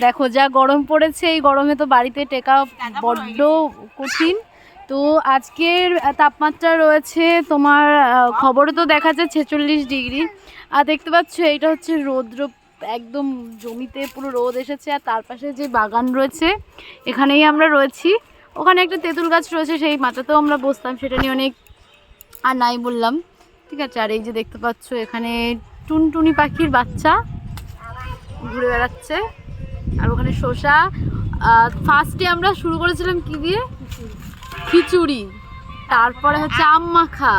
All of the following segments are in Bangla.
দেখো যা গরম পড়েছে, এই গরমে তো বাড়িতে টেকা বড্ড কঠিন। তো আজকের তাপমাত্রা রয়েছে তোমার খবরে তো দেখাচ্ছে 46 ডিগ্রি। আর দেখতে পাচ্ছ এইটা হচ্ছে রৌদ্র, একদম জমিতে পুরো রোদ এসেছে। আর তার পাশে যে বাগান রয়েছে এখানেই আমরা রয়েছি। ওখানে একটা তেঁতুল গাছ রয়েছে, সেই মাচাতেও আমরা বসতাম, সেটা নিয়ে অনেক আর নাই বললাম, ঠিক আছে। আর এই যে দেখতে পাচ্ছ এখানে টুনটুনি পাখির বাচ্চা ঘুরে বেড়াচ্ছে। আর ওখানে শসা, ফার্স্টে আমরা শুরু করেছিলাম কি দিয়ে, খিচুড়ি, তারপরে হচ্ছে আম মাখা,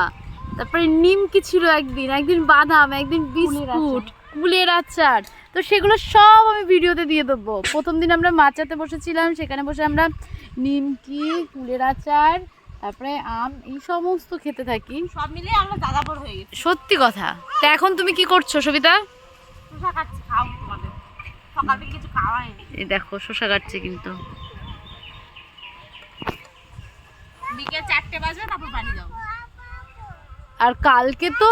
তারপরে নিমকি ছিল, একদিন বাদাম, একদিন বিস্কুট, কুলের আচার। তো সেগুলো সব আমি ভিডিওতে দিয়ে দেবো। প্রথম দিন আমরা মাচাতে বসেছিলাম, সেখানে বসে আমরা নিমকি, কুলের আচার, তারপরে আম, এই সমস্ত খেতে থাকি। সব মিলে আমরা দাদা বড় হয়ে গেছি, সত্যি কথা। তো এখন তুমি কি করছো সবিতা? শসা খাচ্ছি, খাও তোমাদের। সকাল থেকে কিছু খাওয়া হয়নি। এই দেখো শসা কাটছে কিন্তু। বিকেল 4টে বাজে তারপর বাড়ি যাও। আর কালকে তো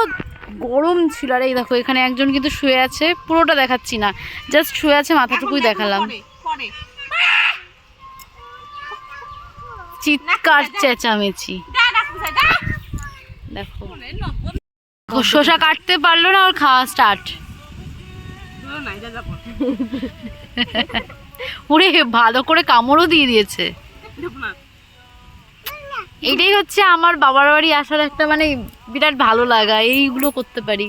গরম ছিল। আর এই দেখো এখানে একজন কিন্তু শুয়ে আছে, পুরোটা দেখাচ্ছি না, জাস্ট শুয়ে আছে, মাথাটুকুই দেখালাম। চিৎকার চেঁচামেচি দেখো। শসা কাটতে পারলো না, ওর খাওয়া স্টার্ট। ওরে ভালো করে কামড়ও দিয়ে দিয়েছে। এইটাই হচ্ছে আমার বাবার বাড়ি আসার একটা মানে বিরাট ভালো লাগা, এইগুলো করতে পারি।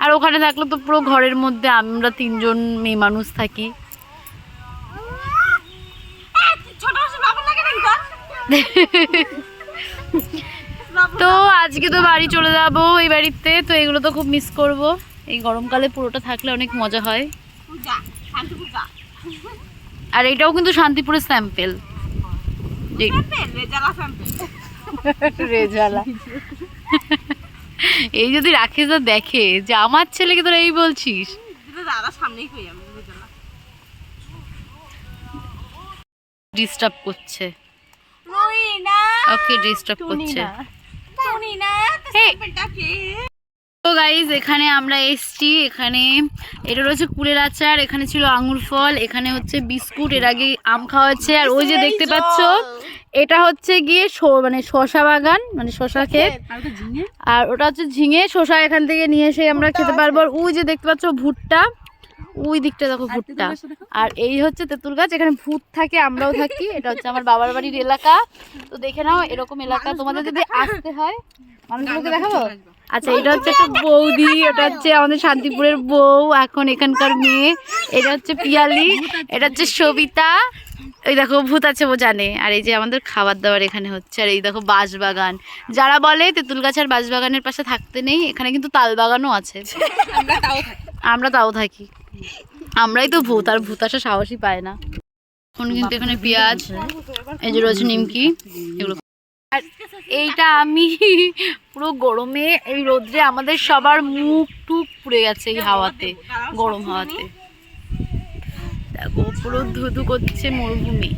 আর ওখানে থাকলে তো পুরো ঘরের মধ্যে আমরা 3জন মেয়ে মানুষ থাকি। তো আজকে তো বাড়ি চলে যাবো, এই বাড়িতে তো এগুলো তো খুব মিস করব। এই গরমকালে পুরোটা থাকলে অনেক মজা হয়। আর এটাও কিন্তু শান্তিপুরের স্যাম্পেল, রেজালা। এই যদি রাখিস তো দেখে যে আমার ছেলেকে তোরা এই বলছিস, ডিস্টার্ব করছে, ওকে ডিস্টার্ব করছে। তো গাইজ এখানে আমরা এসছি, এখানে এটা রয়েছে কুলের আচার, এখানে ছিল আঙুর ফল, এখানে হচ্ছে বিস্কুট, এর আগে আম খাওয়া হচ্ছে। আর ওই যে দেখতে পাচ্ছ এটা হচ্ছে গিয়ে মানে শসা বাগান, মানে শসা ক্ষেত। আর ওটা হচ্ছে ঝিঙে, শসা এখান থেকে নিয়ে এসে আমরা খেতে পারবো। আর ওই যে দেখতে পাচ্ছ ভুট্টা, ওই দিকটা দেখো ভুট্টা। আর এই হচ্ছে তেঁতুল গাছ, এখানে ভূত থাকে, আমরাও থাকি। এটা হচ্ছে আমার বাবার বাড়ির এলাকা। তো দেখে নাও, এরকম এলাকা তোমাদের যদি আসতে হয়, মানুষগুলোকে দেখাবো। আচ্ছা, এটা হচ্ছে একটা বৌদি, ওটা হচ্ছে আমাদের শান্তিপুরের বউ, এখন এখানকার মেয়ে। এটা হচ্ছে পিয়ালি, এটা হচ্ছে সবিতা। ওই দেখো ভূত আছে, ও জানে। আর এই যে আমাদের খাবার দাবার এখানে হচ্ছে। আর এই দেখো বাঁশবাগান, যারা বলে তেঁতুল গাছ আর বাঁশবাগানের পাশে থাকতে নেই, এখানে কিন্তু তাল বাগানও আছে। আমরা তাও থাকি, আমরাই তো ভূত, আর ভূত আসা সাহসই পায় না। এখন কিন্তু এখানে পেঁয়াজ, এই যে রয়েছে নিমকি, এগুলো। আর এইটা আমি পুরো গরমে, এই রোদ্রে আমাদের সবার মুখ টুক পুড়ে গেছে এই হাওয়াতে, গরম হাওয়াতে। দেখো পুরো ধুধু করছে মরুভূমি।